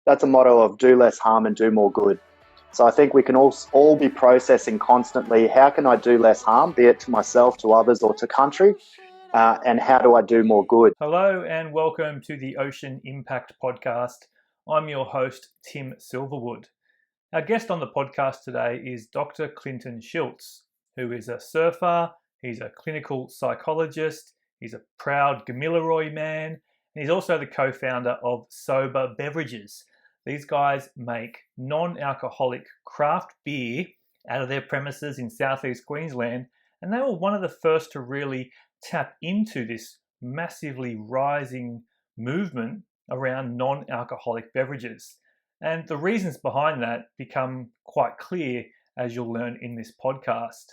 that's a motto of do less harm and do more good. So I think we can all be processing constantly, how can I do less harm, be it to myself, to others, or to country, and how do I do more good? Hello and welcome to the Ocean Impact Podcast. I'm your host, Tim Silverwood. Our guest on the podcast today is Dr. Clinton Schultz, who is a surfer, he's a clinical psychologist, he's a proud Gamilaroi man, and he's also the co-founder of Sobah Beverages. These guys make non-alcoholic craft beer out of their premises in southeast Queensland, and they were one of the first to really tap into this massively rising movement around non-alcoholic beverages. And the reasons behind that become quite clear, as you'll learn in this podcast.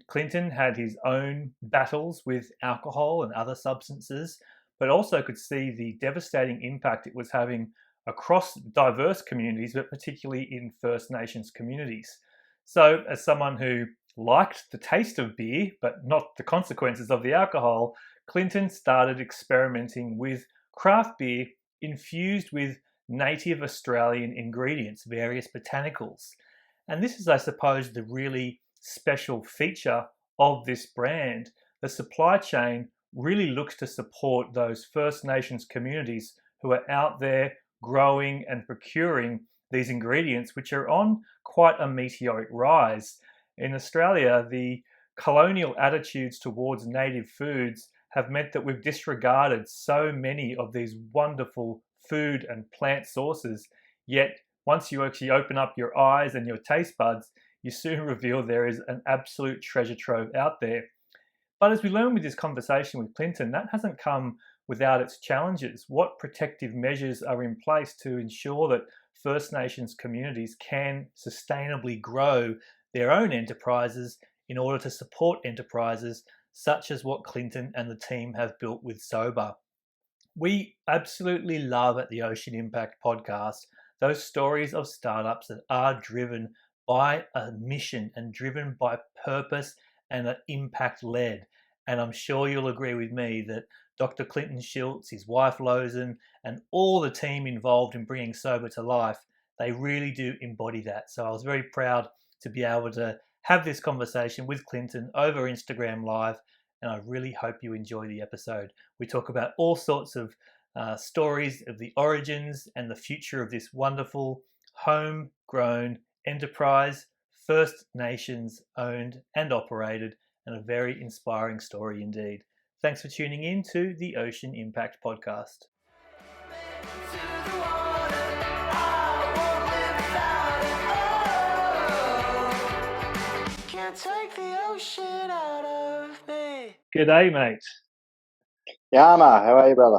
Clinton had his own battles with alcohol and other substances, but also could see the devastating impact it was having across diverse communities, but particularly in First Nations communities. So as someone who liked the taste of beer, but not the consequences of the alcohol, Clinton started experimenting with craft beer infused with native Australian ingredients, various botanicals. And this is, I suppose, the really special feature of this brand. The supply chain really looks to support those First Nations communities who are out there growing and procuring these ingredients, which are on quite a meteoric rise. In Australia, the colonial attitudes towards native foods have meant that we've disregarded so many of these wonderful food and plant sources. Yet, once you actually open up your eyes and your taste buds, you soon reveal there is an absolute treasure trove out there. But as we learn with this conversation with Clinton, that hasn't come without its challenges. What protective measures are in place to ensure that First Nations communities can sustainably grow their own enterprises in order to support enterprises such as what Clinton and the team have built with Sobah? We absolutely love at the Ocean Impact Podcast those stories of startups that are driven by a mission and driven by purpose and are impact led. And I'm sure you'll agree with me that Dr. Clinton Schultz, his wife Lozen, and all the team involved in bringing Sobah to life, they really do embody that. So I was very proud to be able to have this conversation with Clinton over Instagram Live, and I really hope you enjoy the episode. We talk about all sorts of stories of the origins and the future of this wonderful homegrown enterprise, First Nations owned and operated, and a very inspiring story indeed. Thanks for tuning in to the Ocean Impact Podcast. Take the ocean out of me. G'day, mate. Yama, how are you, brother?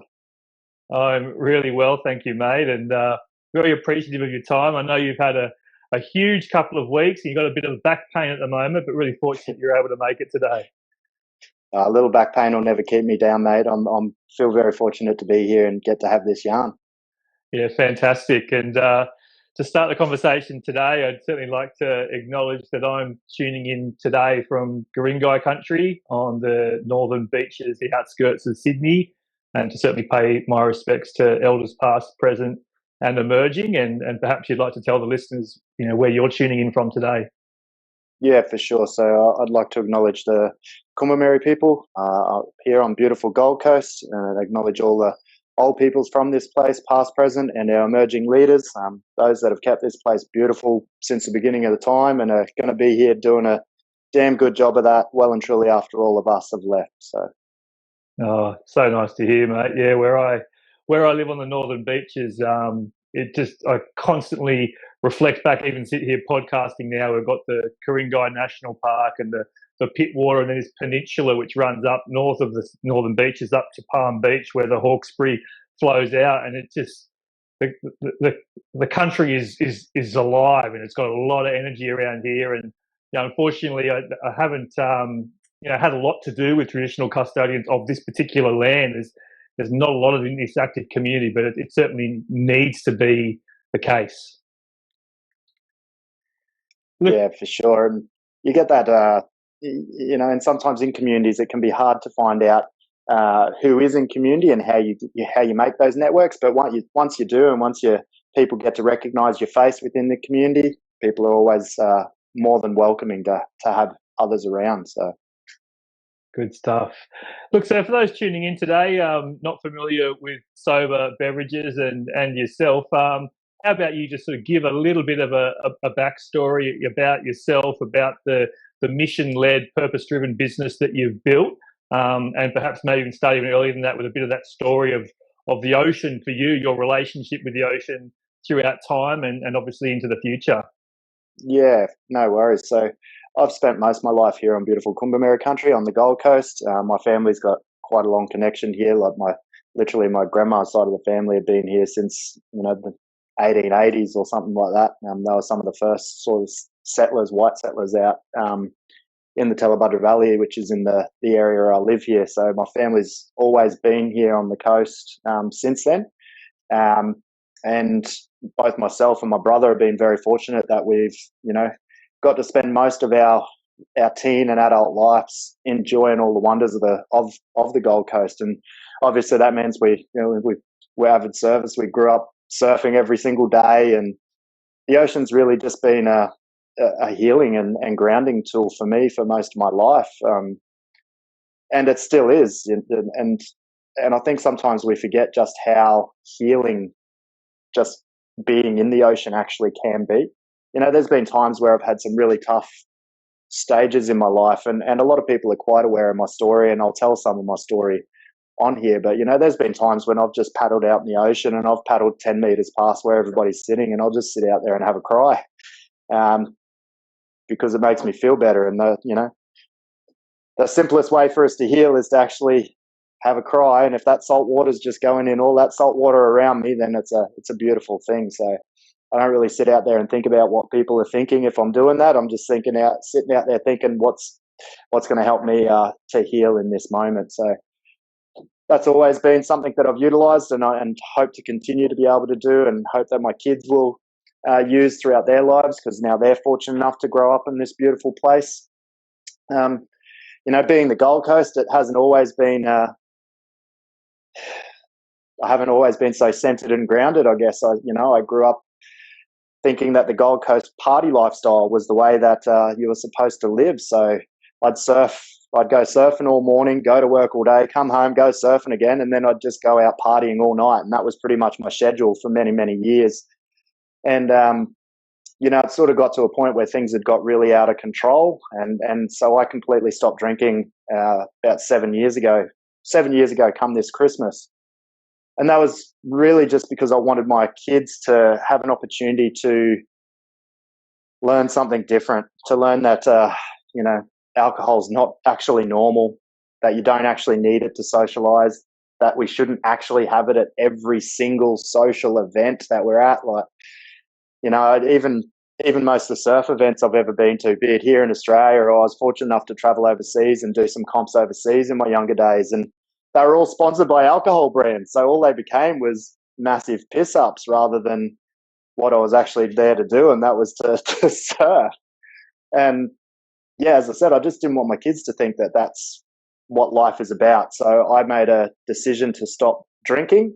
I'm really well, thank you, mate, and very appreciative of your time. I know you've had a huge couple of weeks. You've got a bit of back pain at the moment, but really fortunate you're able to make it today. A little back pain will never keep me down, mate. I'm feel very fortunate to be here and get to have this yarn. Yeah, fantastic. And to start the conversation today, I'd certainly like to acknowledge that I'm tuning in today from Guringai country on the northern beaches, the outskirts of Sydney, and to certainly pay my respects to elders past, present, and emerging. And perhaps you'd like to tell the listeners, where you're tuning in from today. Yeah, for sure. So I'd like to acknowledge the Kumameri people here on beautiful Gold Coast, and acknowledge all the old peoples from this place, past, present, and our emerging leaders, those that have kept this place beautiful since the beginning of the time and are going to be here doing a damn good job of that well and truly after all of us have left. So so nice to hear, mate. Yeah, where I live on the northern beaches, I constantly reflect back, even sit here podcasting now. We've got the Guringai National Park and the Pittwater, and then this peninsula which runs up north of the northern beaches up to Palm Beach where the Hawkesbury flows out, and it just the country is alive and it's got a lot of energy around here. And unfortunately, I haven't had a lot to do with traditional custodians of this particular land. There's not a lot of in this active community, but it certainly needs to be the case. Yeah, for sure. And you get that. And sometimes in communities it can be hard to find out who is in community and how you make those networks. But once you do, and once you people get to recognise your face within the community, people are always more than welcoming to have others around. So. Good stuff. Look, so for those tuning in today, not familiar with Sobah beverages and yourself, how about you just sort of give a little bit of a backstory about yourself, about the mission-led, purpose-driven business that you've built, and perhaps maybe even start even earlier than that with a bit of that story of the ocean for you, your relationship with the ocean throughout time and obviously into the future. Yeah, no worries. So I've spent most of my life here on beautiful Kumba country on the Gold Coast. My family's got quite a long connection here. Like literally my grandma's side of the family have been here since, the 1880s or something like that. They were some of the first sort of settlers, white settlers out in the Telebudra Valley, which is in the area I live here. So my family's always been here on the coast since then. And both myself and my brother have been very fortunate that we've, got to spend most of our teen and adult lives enjoying all the wonders of the Gold Coast. And obviously that means we're avid surfers. We grew up surfing every single day, and the ocean's really just been a healing and grounding tool for me for most of my life. And it still is. And I think sometimes we forget just how healing just being in the ocean actually can be. There's been times where I've had some really tough stages in my life, and a lot of people are quite aware of my story, and I'll tell some of my story on here. But, there's been times when I've just paddled out in the ocean and I've paddled 10 meters past where everybody's sitting, and I'll just sit out there and have a cry because it makes me feel better. And, the simplest way for us to heal is to actually have a cry, and if that salt water's just going in all that salt water around me, then it's a beautiful thing. So I don't really sit out there and think about what people are thinking. If I'm doing that, I'm just sitting out there thinking what's going to help me to heal in this moment. So that's always been something that I've utilised and hope to continue to be able to do, and hope that my kids will use throughout their lives, because now they're fortunate enough to grow up in this beautiful place. Being the Gold Coast, it hasn't always been I haven't always been so centered and grounded, I guess. I grew up thinking that the Gold Coast party lifestyle was the way that you were supposed to live. So I'd go surfing all morning, go to work all day, come home, go surfing again, and then I'd just go out partying all night. And that was pretty much my schedule for many, many years. And, it sort of got to a point where things had got really out of control. And so I completely stopped drinking about 7 years ago. 7 years ago, come this Christmas. And that was really just because I wanted my kids to have an opportunity to learn something different, to learn that, alcohol's not actually normal, that you don't actually need it to socialize, that we shouldn't actually have it at every single social event that we're at. Like, even most of the surf events I've ever been to, be it here in Australia, or I was fortunate enough to travel overseas and do some comps overseas in my younger days, and they were all sponsored by alcohol brands. So all they became was massive piss ups rather than what I was actually there to do, and that was to surf. And yeah, as I said, I just didn't want my kids to think that that's what life is about. So I made a decision to stop drinking.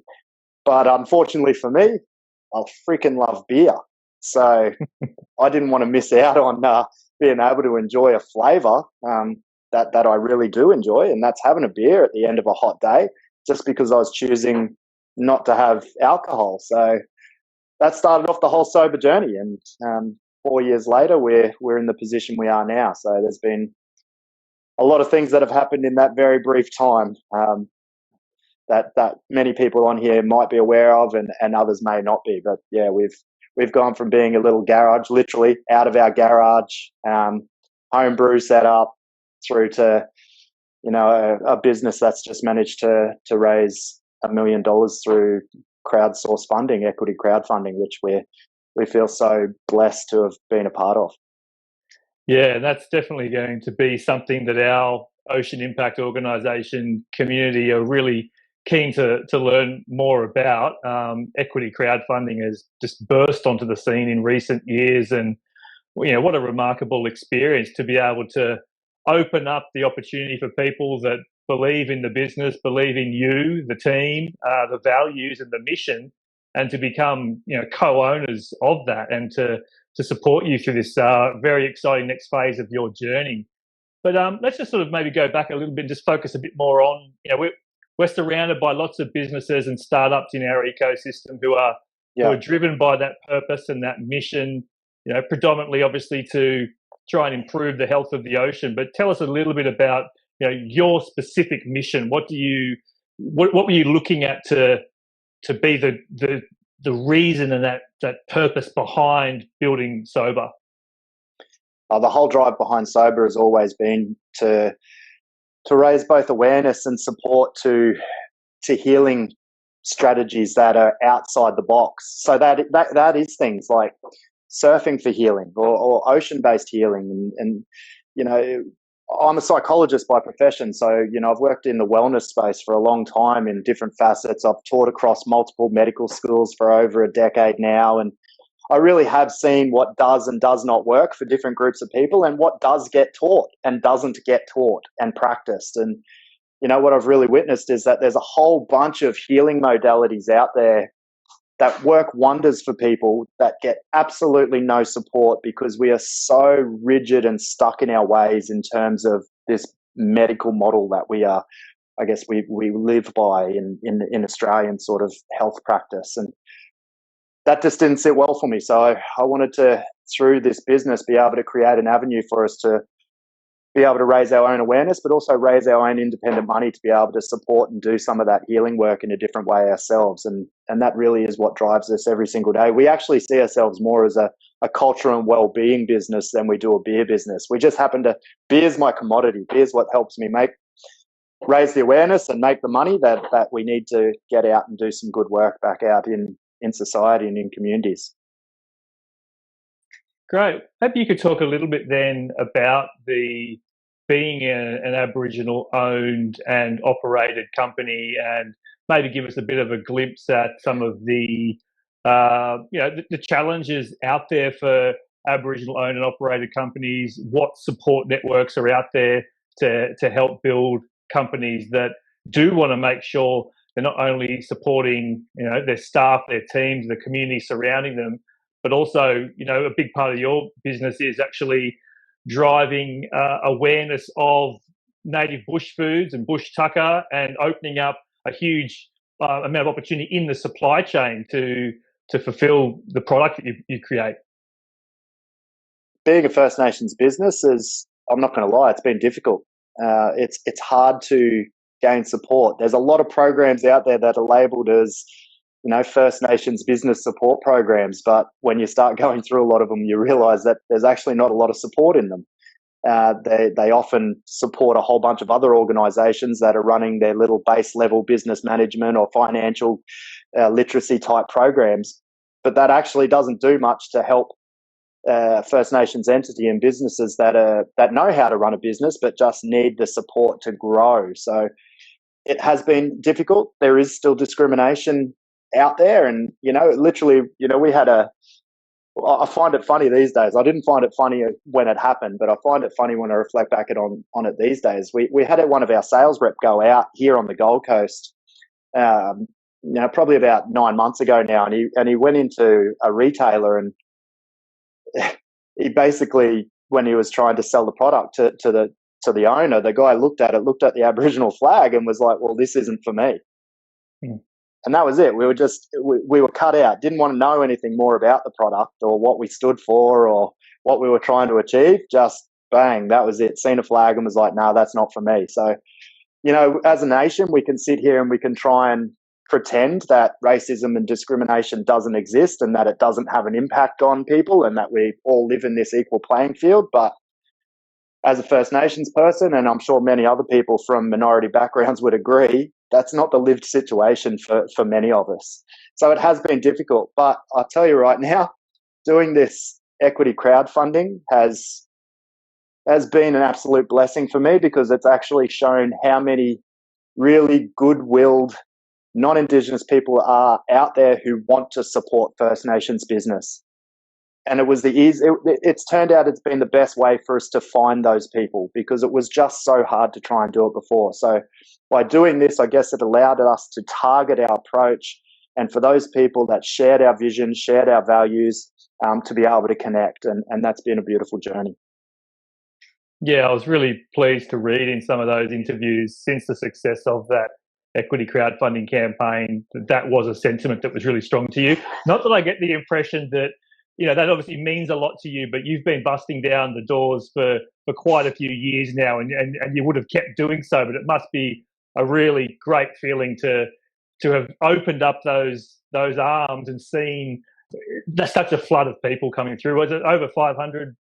But unfortunately for me, I freaking love beer. So I didn't want to miss out on being able to enjoy a flavour that I really do enjoy, and that's having a beer at the end of a hot day, just because I was choosing not to have alcohol. So that started off the whole sober journey, and 4 years later, we're in the position we are now. So there's been a lot of things that have happened in that very brief time that many people on here might be aware of, and others may not be. But yeah, we've gone from being a little garage, literally out of our garage, home brew set up, through to a business that's just managed to raise $1 million through crowdsourced funding, equity crowdfunding, which we feel so blessed to have been a part of. Yeah, that's definitely going to be something that our Ocean Impact Organisation community are really keen to learn more about. Equity crowdfunding has just burst onto the scene in recent years, and what a remarkable experience to be able to open up the opportunity for people that believe in the business, believe in you, the team, the values and the mission, and to become, co-owners of that, and to support you through this very exciting next phase of your journey. But let's just sort of maybe go back a little bit and just focus a bit more on, we're surrounded by lots of businesses and startups in our ecosystem who are driven by that purpose and that mission, predominantly obviously to try and improve the health of the ocean. But tell us a little bit about, your specific mission. What were you looking at to be the reason and that purpose behind building Sobah? The whole drive behind Sobah has always been to raise both awareness and support to healing strategies that are outside the box. So that is things like surfing for healing or ocean-based healing. And I'm a psychologist by profession, so I've worked in the wellness space for a long time in different facets. I've taught across multiple medical schools for over a decade now, and I really have seen what does and does not work for different groups of people, and what does get taught and doesn't get taught and practiced. And what I've really witnessed is that there's a whole bunch of healing modalities out there that work wonders for people that get absolutely no support, because we are so rigid and stuck in our ways in terms of this medical model that we are, I guess we live by in Australian sort of health practice. And that just didn't sit well for me. So I wanted to, through this business, be able to create an avenue for us to be able to raise our own awareness, but also raise our own independent money to be able to support and do some of that healing work in a different way ourselves. And that really is what drives us every single day. We actually see ourselves more as a culture and well-being business than we do a beer business. We just happen to, beer's my commodity. Beer's what helps me raise the awareness and make the money that we need to get out and do some good work back out in society and in communities. Great. Maybe you could talk a little bit then about being an Aboriginal owned and operated company, and maybe give us a bit of a glimpse at some of the challenges out there for Aboriginal owned and operated companies. What support networks are out there to help build companies that do want to make sure they're not only supporting their staff, their teams, the community surrounding them, but also a big part of your business is actually driving awareness of native bush foods and bush tucker, and opening up a huge amount of opportunity in the supply chain to fulfill the product that you create. Being a First Nations business I'm not going to lie, it's been difficult. It's hard to gain support. There's a lot of programs out there that are labelled as First Nations business support programs, but when you start going through a lot of them, you realise that there's actually not a lot of support in them. They often support a whole bunch of other organisations that are running their little base level business management or financial literacy type programs, but that actually doesn't do much to help First Nations entity and businesses that know how to run a business but just need the support to grow. So it has been difficult. There is still discrimination out there, and literally, we had I find it funny these days. I didn't find it funny when it happened, but I find it funny when I reflect back on it these days. We had one of our sales rep go out here on the Gold Coast, probably about 9 months ago now, and he went into a retailer, and he basically, when he was trying to sell the product to the owner, the guy looked at the Aboriginal flag and was like, "Well, this isn't for me." And that was it. We were cut out. Didn't want to know anything more about the product or what we stood for or what we were trying to achieve. Just bang, that was it. Seen a flag and was like, "No, that's not for me." So, as a nation, we can sit here and we can try and pretend that racism and discrimination doesn't exist and that it doesn't have an impact on people and that we all live in this equal playing field. But as a First Nations person, and I'm sure many other people from minority backgrounds would agree, that's not the lived situation for many of us. So it has been difficult. But I'll tell you right now, doing this equity crowdfunding has been an absolute blessing for me, because it's actually shown how many really good-willed non-Indigenous people are out there who want to support First Nations business. And it's turned out it's been the best way for us to find those people, because it was just so hard to try and do it before. So by doing this, I guess it allowed us to target our approach and for those people that shared our vision, shared our values, to be able to connect. And that's been a beautiful journey. Yeah, I was really pleased to read in some of those interviews since the success of that equity crowdfunding campaign that was a sentiment that was really strong to you. Not that I get the impression that, that obviously means a lot to you, but you've been busting down the doors for quite a few years now, and you would have kept doing so, but it must be a really great feeling to have opened up those arms and seen such a flood of people coming through. Was it over 500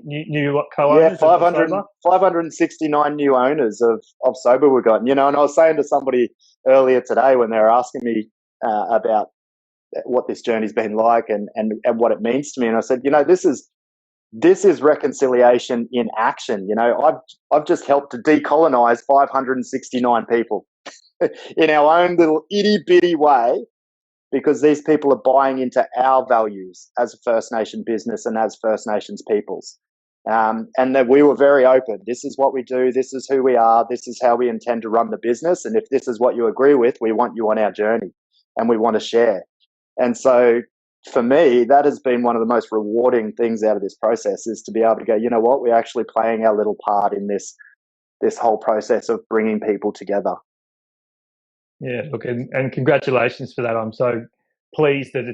new co-owners? Yeah, 569 new owners of Sobah we got. And I was saying to somebody earlier today when they were asking me about what this journey's been like and what it means to me, and I said, this is reconciliation in action. I've just helped to decolonize 569 people in our own little itty bitty way, because these people are buying into our values as a First Nation business and as First Nations peoples. And that we were very open. This is what we do. This is who we are. This is how we intend to run the business. And if this is what you agree with, we want you on our journey and we want to share. And so for me, that has been one of the most rewarding things out of this process, is to be able to go, you know what, we're actually playing our little part in this whole process of bringing people together. Yeah, look, and congratulations for that. I'm so pleased that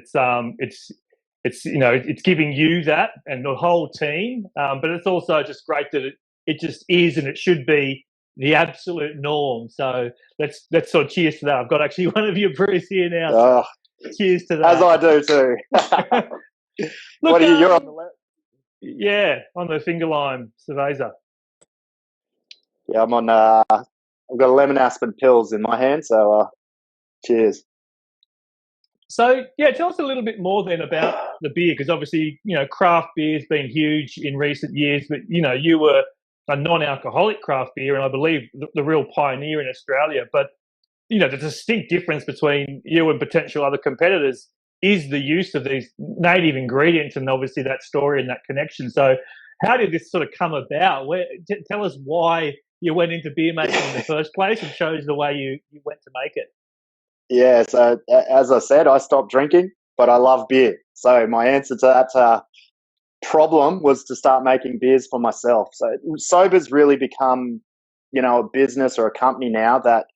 it's giving you that and the whole team, but it's also just great that it just is, and it should be the absolute norm. So let's sort of cheers to that. I've got actually one of your brews here now. So cheers to that. As I do too. Look, what are you? You're on the left. Yeah, on the finger lime cerveza. Yeah, I'm on. I've got a lemon aspen pills in my hand, so cheers. So, yeah, tell us a little bit more then about the beer, because obviously, craft beer's been huge in recent years, but, you were a non-alcoholic craft beer, and I believe the real pioneer in Australia. But, the distinct difference between you and potential other competitors is the use of these native ingredients, and obviously that story and that connection. So how did this sort of come about? Tell us why you went into beer making in the first place, and shows the way you went to make it. Yeah, so as I said, I stopped drinking, but I love beer. So my answer to that problem was to start making beers for myself. So Sobah's really become, a business or a company now that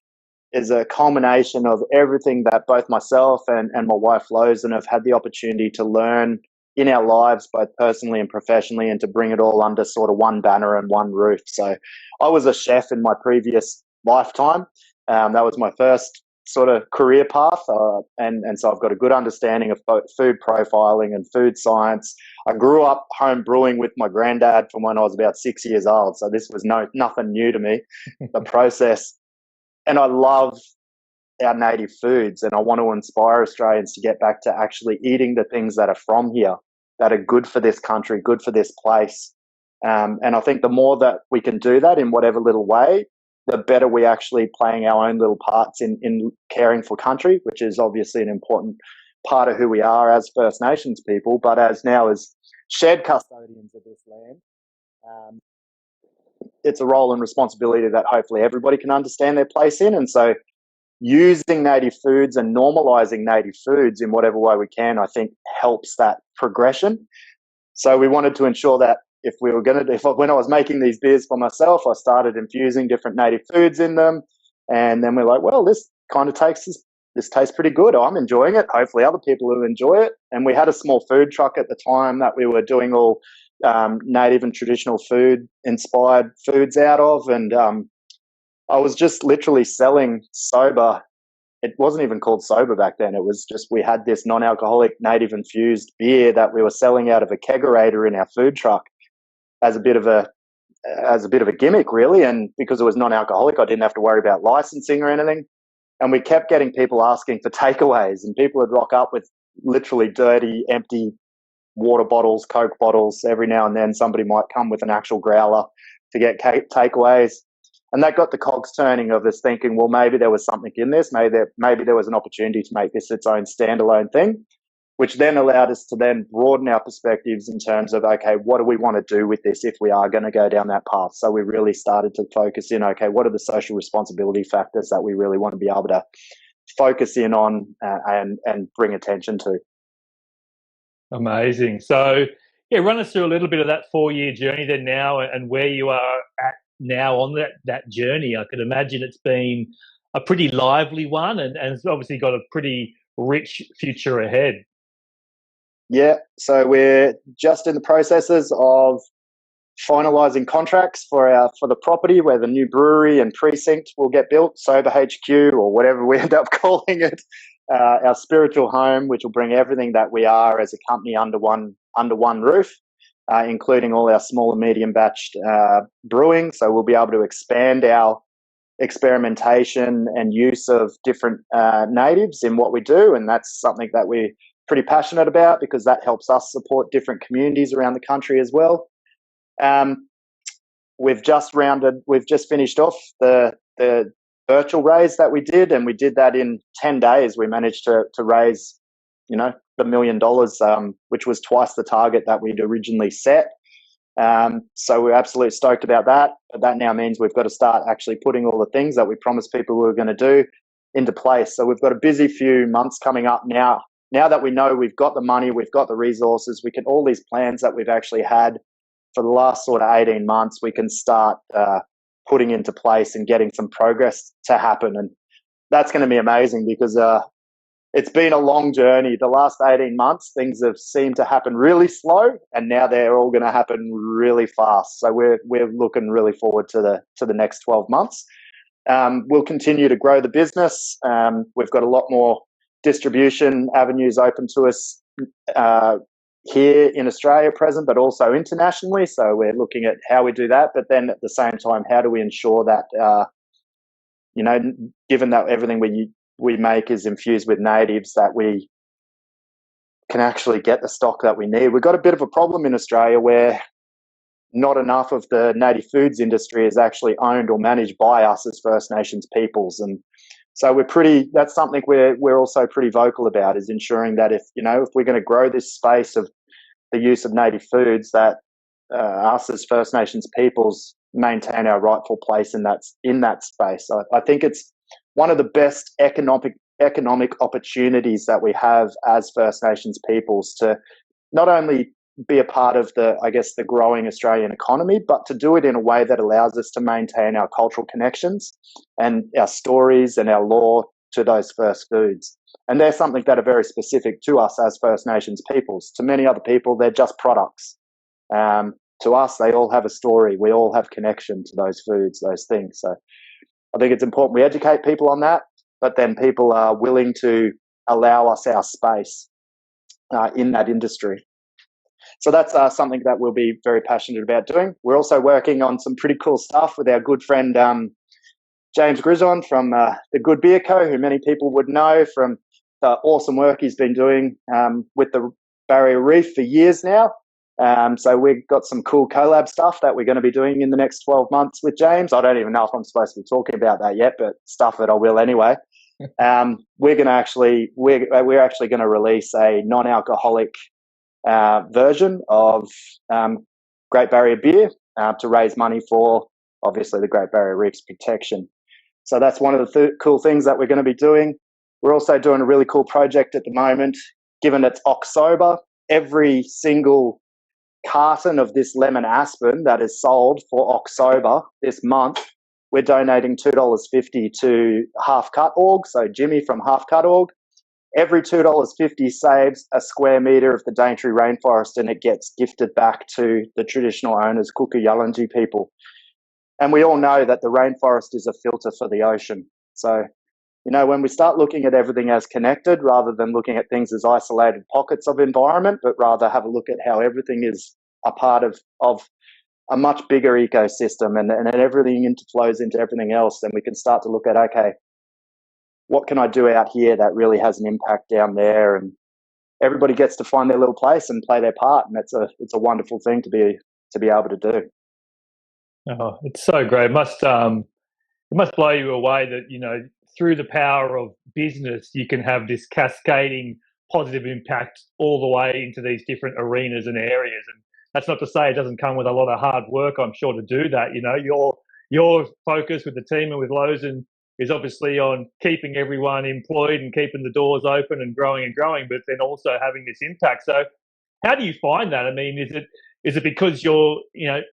is a culmination of everything that both myself and my wife Lozen have had the opportunity to learn in our lives, both personally and professionally, and to bring it all under sort of one banner and one roof. So I was a chef in my previous lifetime. That was my first sort of career path, and so I've got a good understanding of both food profiling and food science. I grew up home brewing with my granddad from when I was about 6 years old, so this was nothing new to me, the process. And I love our native foods, and I want to inspire Australians to get back to actually eating the things that are from here, that are good for this country, good for this place. And I think the more that we can do that in whatever little way, the better we actually playing our own little parts in caring for country, which is obviously an important part of who we are as First Nations people, but as shared custodians of this land, it's a role and responsibility that hopefully everybody can understand their place in. And so using native foods and normalizing native foods in whatever way we can, I think helps that progression. So we wanted to ensure that when I was making these beers for myself, I started infusing different native foods in them. And then we're like, well, this kind of this tastes pretty good. I'm enjoying it. Hopefully other people will enjoy it. And we had a small food truck at the time that we were doing all native and traditional food inspired foods out of. And I was just literally selling Sobah. It wasn't even called Sobah back then. It was just, we had this non-alcoholic native infused beer that we were selling out of a kegerator in our food truck as a bit of a gimmick, really. And because it was non-alcoholic, I didn't have to worry about licensing or anything. And we kept getting people asking for takeaways, and people would rock up with literally dirty, empty water bottles, Coke bottles. Every now and then somebody might come with an actual growler to get takeaways. And that got the cogs turning of us thinking, well, maybe there was something in this. Maybe there was an opportunity to make this its own standalone thing, which then allowed us to then broaden our perspectives in terms of, okay, what do we want to do with this if we are going to go down that path? So we really started to focus in, okay, what are the social responsibility factors that we really want to be able to focus in on and bring attention to. Amazing. So, yeah, run us through a little bit of that 4-year journey then now, and where you are at now on that journey. I can imagine it's been a pretty lively one, and it's obviously got a pretty rich future ahead. Yeah, so we're just in the processes of finalising contracts for the property where the new brewery and precinct will get built, Sobah HQ or whatever we end up calling it. Our spiritual home, which will bring everything that we are as a company under one roof, including all our small and medium batched brewing. So we'll be able to expand our experimentation and use of different natives in what we do, and that's something that we're pretty passionate about because that helps us support different communities around the country as well. We've just finished off the Birchal raise that we did, and we did that in 10 days. We managed to raise, the $1 million, which was twice the target that we'd originally set. So we're absolutely stoked about that. But that now means we've got to start actually putting all the things that we promised people we were going to do into place. So we've got a busy few months coming up now. Now that we know we've got the money, we've got the resources, all these plans that we've actually had for the last sort of 18 months, we can start putting into place and getting some progress to happen. And that's going to be amazing because it's been a long journey. The last 18 months, things have seemed to happen really slow, and now they're all going to happen really fast. So we're looking really forward to the next 12 months. We'll continue to grow the business. We've got a lot more distribution avenues open to us here in Australia present, but also internationally. So we're looking at how we do that. But then at the same time, how do we ensure that, given that everything we make is infused with natives, that we can actually get the stock that we need. We've got a bit of a problem in Australia where not enough of the native foods industry is actually owned or managed by us as First Nations peoples. And so that's something we're also pretty vocal about, is ensuring that if we're going to grow this space of the use of native foods, that us as First Nations peoples maintain our rightful place in that space. I think it's one of the best economic opportunities that we have as First Nations peoples to not only be a part of the growing Australian economy, but to do it in a way that allows us to maintain our cultural connections and our stories and our lore to those first foods. And they're something that are very specific to us as First Nations peoples. To many other people, they're just products. To us, they all have a story. We all have connection to those foods, those things. So I think it's important we educate people on that, but then people are willing to allow us our space in that industry. So that's something that we'll be very passionate about doing. We're also working on some pretty cool stuff with our good friend James Grison from the Good Beer Co., who many people would know from the awesome work he's been doing with the Barrier Reef for years now. So we've got some cool collab stuff that we're going to be doing in the next 12 months with James. I don't even know if I'm supposed to be talking about that yet, but stuff that I will anyway. We're actually going to release a non-alcoholic version of Great Barrier beer to raise money for, obviously, the Great Barrier Reef's protection. So that's one of the cool things that we're going to be doing. We're also doing a really cool project at the moment. Given it's October, every single carton of this lemon aspen that is sold for October this month, we're donating $2.50 to Half Cut Org. So Jimmy from Half Cut Org. Every $2.50 saves a square metre of the Daintree Rainforest, and it gets gifted back to the traditional owners, Kuku-Yalanji people. And we all know that the rainforest is a filter for the ocean. So, when we start looking at everything as connected, rather than looking at things as isolated pockets of environment, but rather have a look at how everything is a part of a much bigger ecosystem and everything interflows into everything else, then we can start to look at, okay, what can I do out here that really has an impact down there? And everybody gets to find their little place and play their part. And it's a wonderful thing to be able to do. Oh, it's so great. It must blow you away that, through the power of business, you can have this cascading positive impact all the way into these different arenas and areas. And that's not to say it doesn't come with a lot of hard work, I'm sure, to do that. Your focus with the team and with Lowe's and is obviously on keeping everyone employed and keeping the doors open and growing, but then also having this impact. So how do you find that? I mean, is it because your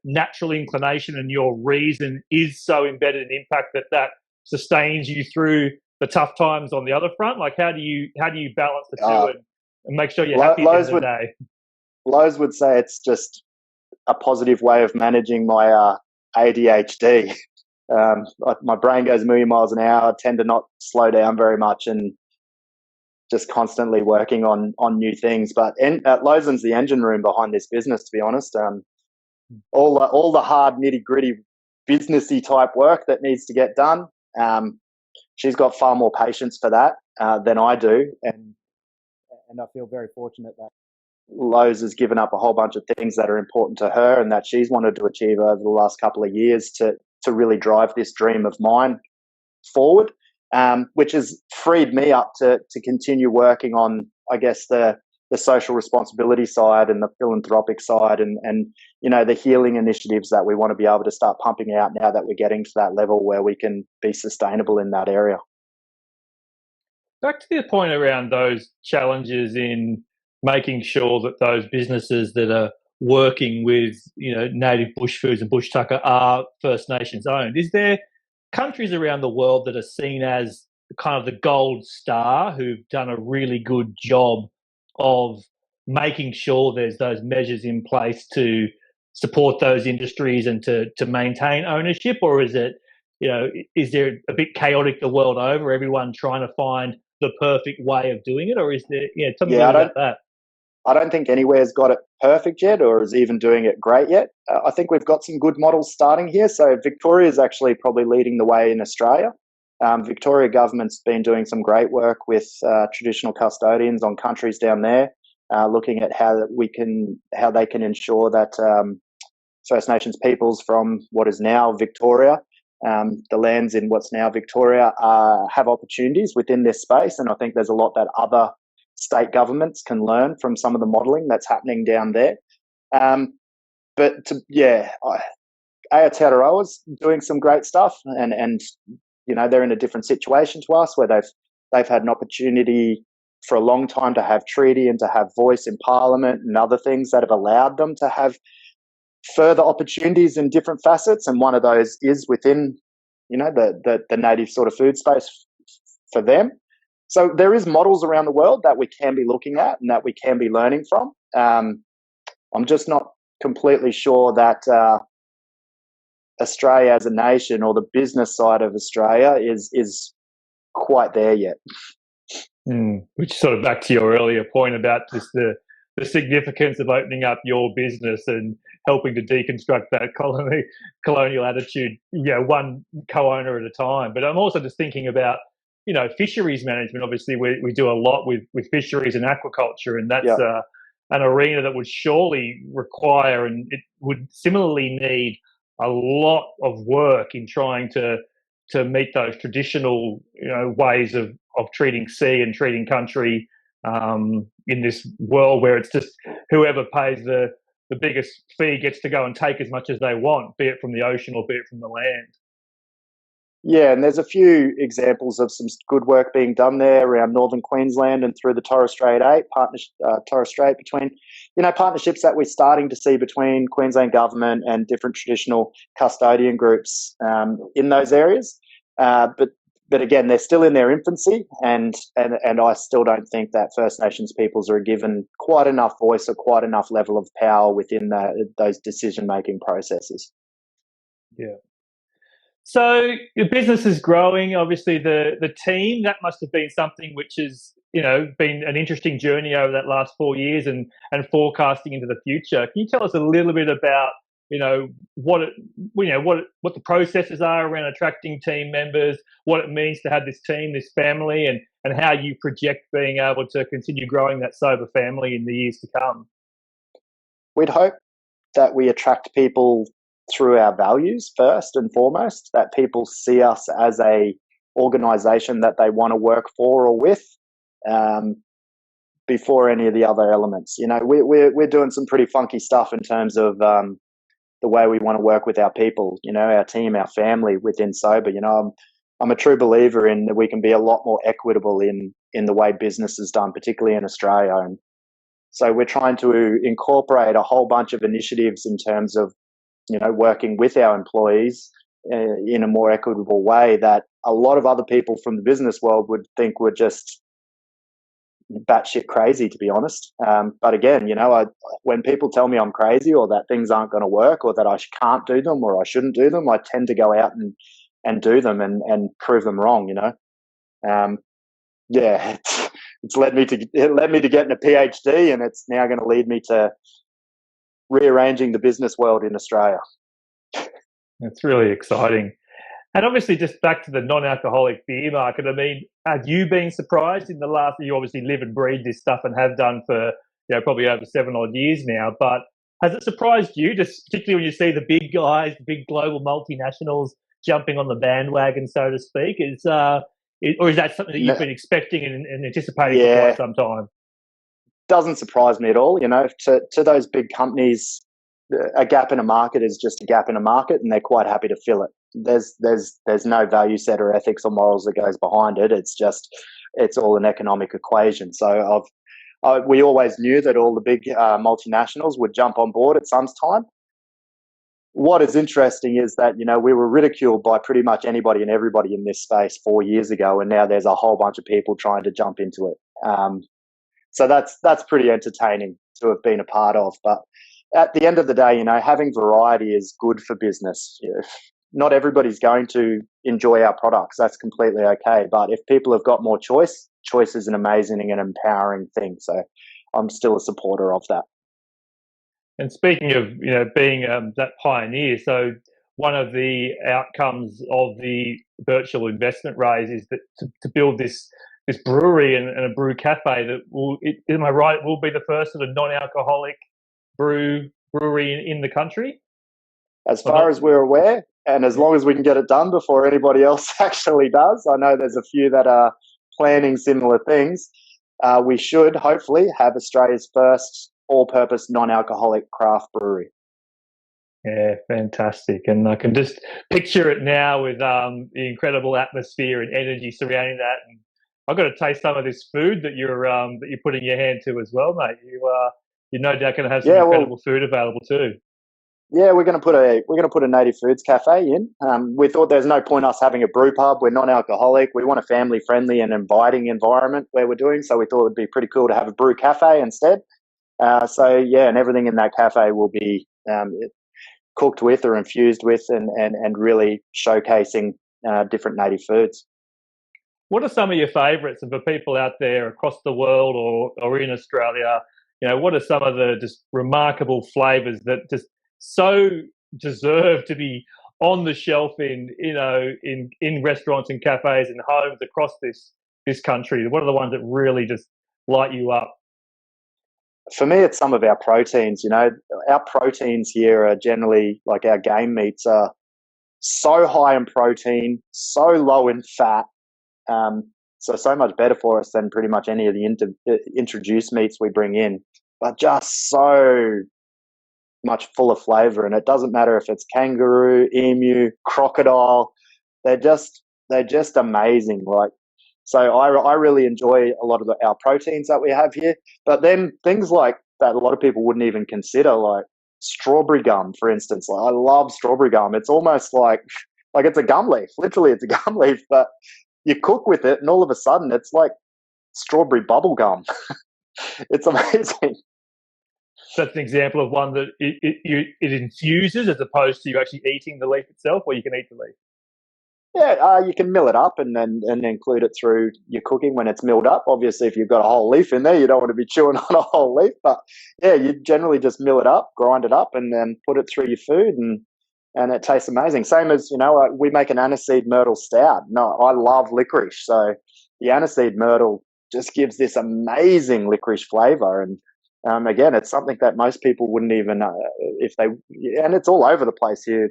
natural inclination and your reason is so embedded in impact that sustains you through the tough times on the other front? Like how do you balance the two and make sure you're happy at the end of the day? Lowe's would say it's just a positive way of managing my ADHD. My brain goes a million miles an hour. I tend to not slow down very much and just constantly working on new things. But Lowe's the engine room behind this business, to be honest. All the hard nitty gritty businessy type work that needs to get done. She's got far more patience for that than I do, and I feel very fortunate that Lowe's has given up a whole bunch of things that are important to her and that she's wanted to achieve over the last couple of years to really drive this dream of mine forward, which has freed me up to continue working on, I guess, the social responsibility side and the philanthropic side and the healing initiatives that we want to be able to start pumping out now that we're getting to that level where we can be sustainable in that area. Back to the point around those challenges in making sure that those businesses that are working with native bush foods and bush tucker are First Nations owned. Is there countries around the world that are seen as kind of the gold star who've done a really good job of making sure there's those measures in place to support those industries and to maintain ownership? Or is it, is there a bit chaotic the world over, everyone trying to find the perfect way of doing it? Or is there, tell me about that. I don't think anywhere's got it perfect yet or is even doing it great yet. I think we've got some good models starting here. So Victoria is actually probably leading the way in Australia. Victoria government's been doing some great work with traditional custodians on countries down there, looking at how they can ensure that First Nations peoples from what is now Victoria, the lands in what's now Victoria, have opportunities within this space. And I think there's a lot that other state governments can learn from some of the modelling that's happening down there. Aotearoa's doing some great stuff, and they're in a different situation to us where they've had an opportunity for a long time to have treaty and to have voice in Parliament and other things that have allowed them to have further opportunities in different facets, and one of those is within the native sort of food space for them. So there is models around the world that we can be looking at and that we can be learning from. I'm just not completely sure that Australia as a nation or the business side of Australia is quite there yet. Which sort of back to your earlier point about just the significance of opening up your business and helping to deconstruct that colonial attitude, one co-owner at a time. But I'm also just thinking about, fisheries management. Obviously, we do a lot with fisheries and aquaculture, and that's an arena that would surely require, and it would similarly need a lot of work in trying to meet those traditional, ways of treating sea and treating country in this world where it's just whoever pays the biggest fee gets to go and take as much as they want, be it from the ocean or be it from the land. Yeah, and there's a few examples of some good work being done there around northern Queensland and through the Torres Strait Torres Strait, between, partnerships that we're starting to see between Queensland government and different traditional custodian groups in those areas. But again, they're still in their infancy, and I still don't think that First Nations peoples are given quite enough voice or quite enough level of power within those decision-making processes. Yeah. So your business is growing. Obviously, the team, that must have been something which has been an interesting journey over that last 4 years and forecasting into the future. Can you tell us a little bit about what the processes are around attracting team members, what it means to have this team, this family, and how you project being able to continue growing that Sobah family in the years to come? We'd hope that we attract people through our values first and foremost, that people see us as a organisation that they want to work for or with, before any of the other elements. We're doing some pretty funky stuff in terms of the way we want to work with our people, our team, our family within Sobah. I'm a true believer in that we can be a lot more equitable in the way business is done, particularly in Australia. And so we're trying to incorporate a whole bunch of initiatives in terms of, working with our employees in a more equitable way that a lot of other people from the business world would think were just batshit crazy, to be honest. But again, when people tell me I'm crazy or that things aren't going to work or that I can't do them or I shouldn't do them, I tend to go out and do them and prove them wrong. Yeah, it's led me to getting a PhD, and it's now going to lead me to rearranging the business world in Australia. It's really exciting. And obviously, just back to the non-alcoholic beer market, I mean, have you been surprised in the last, you obviously live and breathe this stuff and have done for, probably over 7 odd years now, but has it surprised you, just particularly when you see the big guys, the big global multinationals jumping on the bandwagon, so to speak? Or is that something that you've been expecting and anticipating for quite some time? Doesn't surprise me at all. To those big companies, a gap in a market is just a gap in a market, and they're quite happy to fill it. There's no value set or ethics or morals that goes behind it. It's all an economic equation. So we always knew that all the big multinationals would jump on board at some time. What is interesting is that, we were ridiculed by pretty much anybody and everybody in this space 4 years ago, and now there's a whole bunch of people trying to jump into it. So that's pretty entertaining to have been a part of. But at the end of the day, having variety is good for business. Not everybody's going to enjoy our products. That's completely okay. But if people have got more choice is an amazing and empowering thing. So I'm still a supporter of that. And speaking of, being that pioneer, so one of the outcomes of the Birchal investment raise is that to build this brewery and a brew cafe that am I right, will be the first sort of non-alcoholic brewery in the country? As far as we're aware, and as long as we can get it done before anybody else actually does. I know there's a few that are planning similar things. We should hopefully have Australia's first all-purpose non-alcoholic craft brewery. Yeah, fantastic. And I can just picture it now with the incredible atmosphere and energy surrounding that. And I've got to taste some of this food that you're putting your hand to as well, mate. You're no doubt going to have some incredible food available too. Yeah, we're going to put a native foods cafe in. We thought there's no point us having a brew pub. We're non-alcoholic. We want a family-friendly and inviting environment where we're doing. So we thought it'd be pretty cool to have a brew cafe instead. And everything in that cafe will be cooked with or infused with, and really showcasing different native foods. What are some of your favourites, and for people out there across the world or in Australia, what are some of the just remarkable flavours that just so deserve to be on the shelf in restaurants and cafes and homes across this country? What are the ones that really just light you up? For me, it's some of our proteins. Our proteins here are generally, like our game meats, are so high in protein, so low in fat, so much better for us than pretty much any of the introduced meats we bring in, but just so much full of flavour. And it doesn't matter if it's kangaroo, emu, crocodile, they're just amazing. So I really enjoy a lot of our proteins that we have here. But then things like that a lot of people wouldn't even consider, like strawberry gum, for instance. I love strawberry gum. It's almost like it's a gum leaf. Literally, it's a gum leaf, but you cook with it and all of a sudden it's like strawberry bubble gum. It's amazing. So that's an example of one that it infuses as opposed to you actually eating the leaf itself, or you can eat the leaf. Yeah, you can mill it up and then include it through your cooking when it's milled up. Obviously, if you've got a whole leaf in there, you don't want to be chewing on a whole leaf. But yeah, you generally just mill it up, grind it up, and then put it through your food, and it tastes amazing. Same as, we make an aniseed myrtle stout. No, I love licorice, so the aniseed myrtle just gives this amazing licorice flavour. And again, it's something that most people wouldn't even know and it's all over the place here,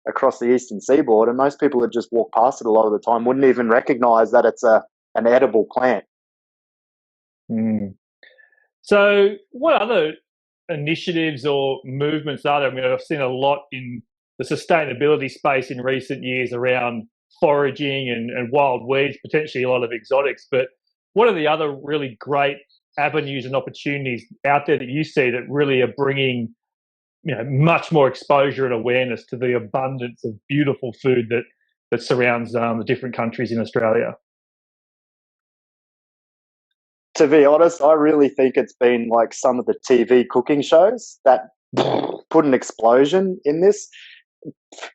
across the eastern seaboard, and most people that just walk past it a lot of the time wouldn't even recognise that it's an edible plant. So what other initiatives or movements are there? I mean, I've seen a lot in the sustainability space in recent years around foraging and wild weeds, potentially a lot of exotics. But what are the other really great avenues and opportunities out there that you see that really are bringing, much more exposure and awareness to the abundance of beautiful food that surrounds the different countries in Australia? To be honest, I really think it's been like some of the TV cooking shows that put an explosion in this.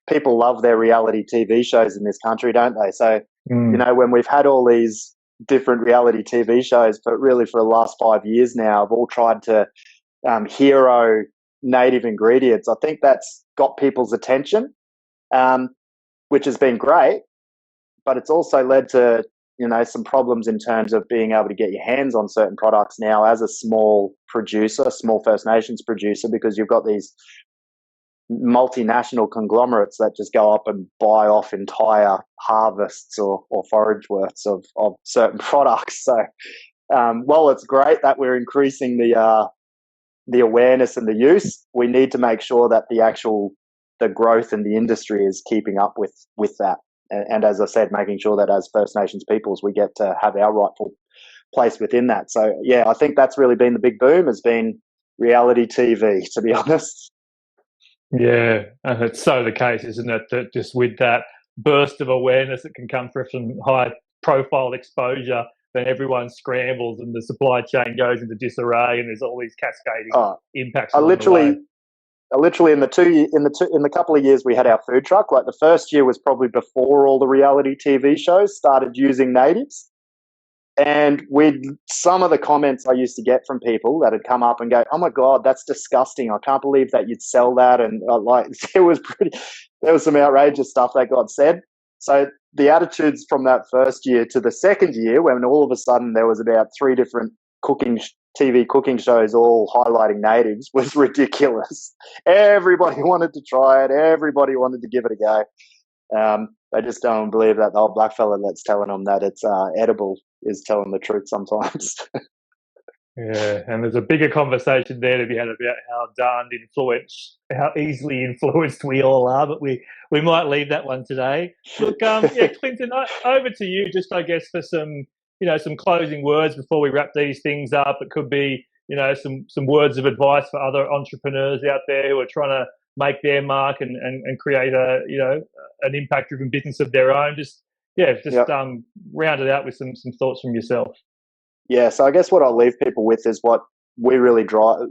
People love their reality TV shows in this country, don't they? So, when we've had all these different reality TV shows, but really for the last 5 years now, have all tried to hero native ingredients. I think that's got people's attention, which has been great, but it's also led to, some problems in terms of being able to get your hands on certain products now as a small producer, small First Nations producer, because you've got these multinational conglomerates that just go up and buy off entire harvests or forage worths of certain products. So while it's great that we're increasing the awareness and the use, we need to make sure that the growth in the industry is keeping up with that. And as I said, making sure that as First Nations peoples, we get to have our rightful place within that. So yeah, I think that's really been the big boom, has been reality TV, to be honest. Yeah, and it's so the case, isn't it? That just with that burst of awareness that can come from some high-profile exposure, then everyone scrambles and the supply chain goes into disarray, and there's all these cascading impacts. I literally in the couple of years we had our food truck, like the first year was probably before all the reality TV shows started using natives. And some of the comments I used to get from people that had come up and go, "Oh my God, that's disgusting! I can't believe that you'd sell that." And there was some outrageous stuff that got said. So the attitudes from that first year to the second year, when all of a sudden there was about 3 different TV cooking shows all highlighting natives, was ridiculous. Everybody wanted to try it. Everybody wanted to give it a go. They just don't believe that the old blackfella that's telling them that it's edible is telling the truth sometimes. Yeah, and there's a bigger conversation there to be had about how easily influenced we all are, but we might leave that one today. Look, Clinton, over to you, just I guess for some closing words before we wrap these things up. It could be, some words of advice for other entrepreneurs out there who are trying to make their mark and create an impact-driven business of their own. Round it out with some thoughts from yourself. Yeah, so I guess what I'll leave people with is what we really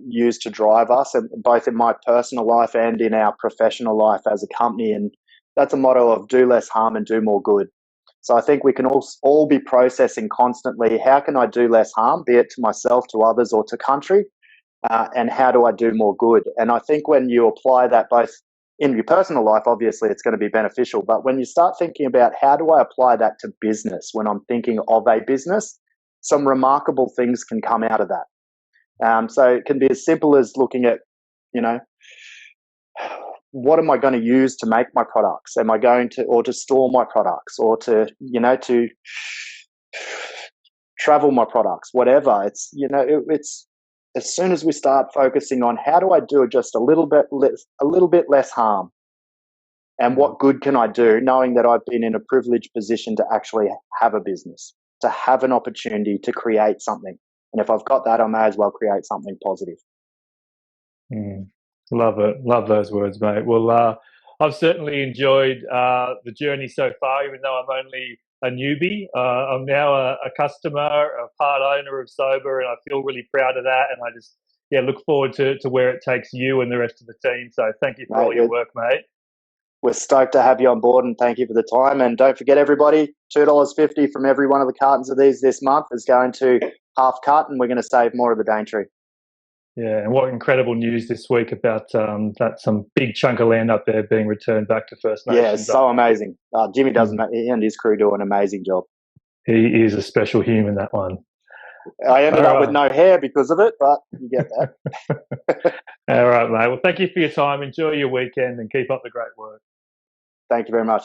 use to drive us, and both in my personal life and in our professional life as a company. And that's a motto of do less harm and do more good. So I think we can all be processing constantly, how can I do less harm, be it to myself, to others, or to country, and how do I do more good? And I think when you apply that both in your personal life, obviously it's going to be beneficial, but when you start thinking about how do I apply that to business, when I'm thinking of a business, some remarkable things can come out of that. So it can be as simple as looking at, what am I going to use to make my products? Am I going to, or to store my products, or to travel my products, whatever. It's as soon as we start focusing on how do I do just a little bit less harm, and what good can I do, knowing that I've been in a privileged position to actually have a business, to have an opportunity to create something. And if I've got that, I may as well create something positive. Love it. Love those words, mate. Well, I've certainly enjoyed the journey so far, even though I'm only a newbie. I'm now a customer, a part owner of Sobah, and I feel really proud of that. And I just look forward to where it takes you and the rest of the team. So thank you for all your work, mate. We're stoked to have you on board, and thank you for the time. And don't forget, everybody, $2.50 from every one of the cartons of these this month is going to half carton. We're going to save more of the Daintree. Yeah, and what incredible news this week about that some big chunk of land up there being returned back to First Nations. Yeah, it's so amazing. Jimmy he and his crew do an amazing job. He is a special human, that one. I ended up with no hair because of it, but you get that. All right, mate. Well, thank you for your time. Enjoy your weekend and keep up the great work. Thank you very much.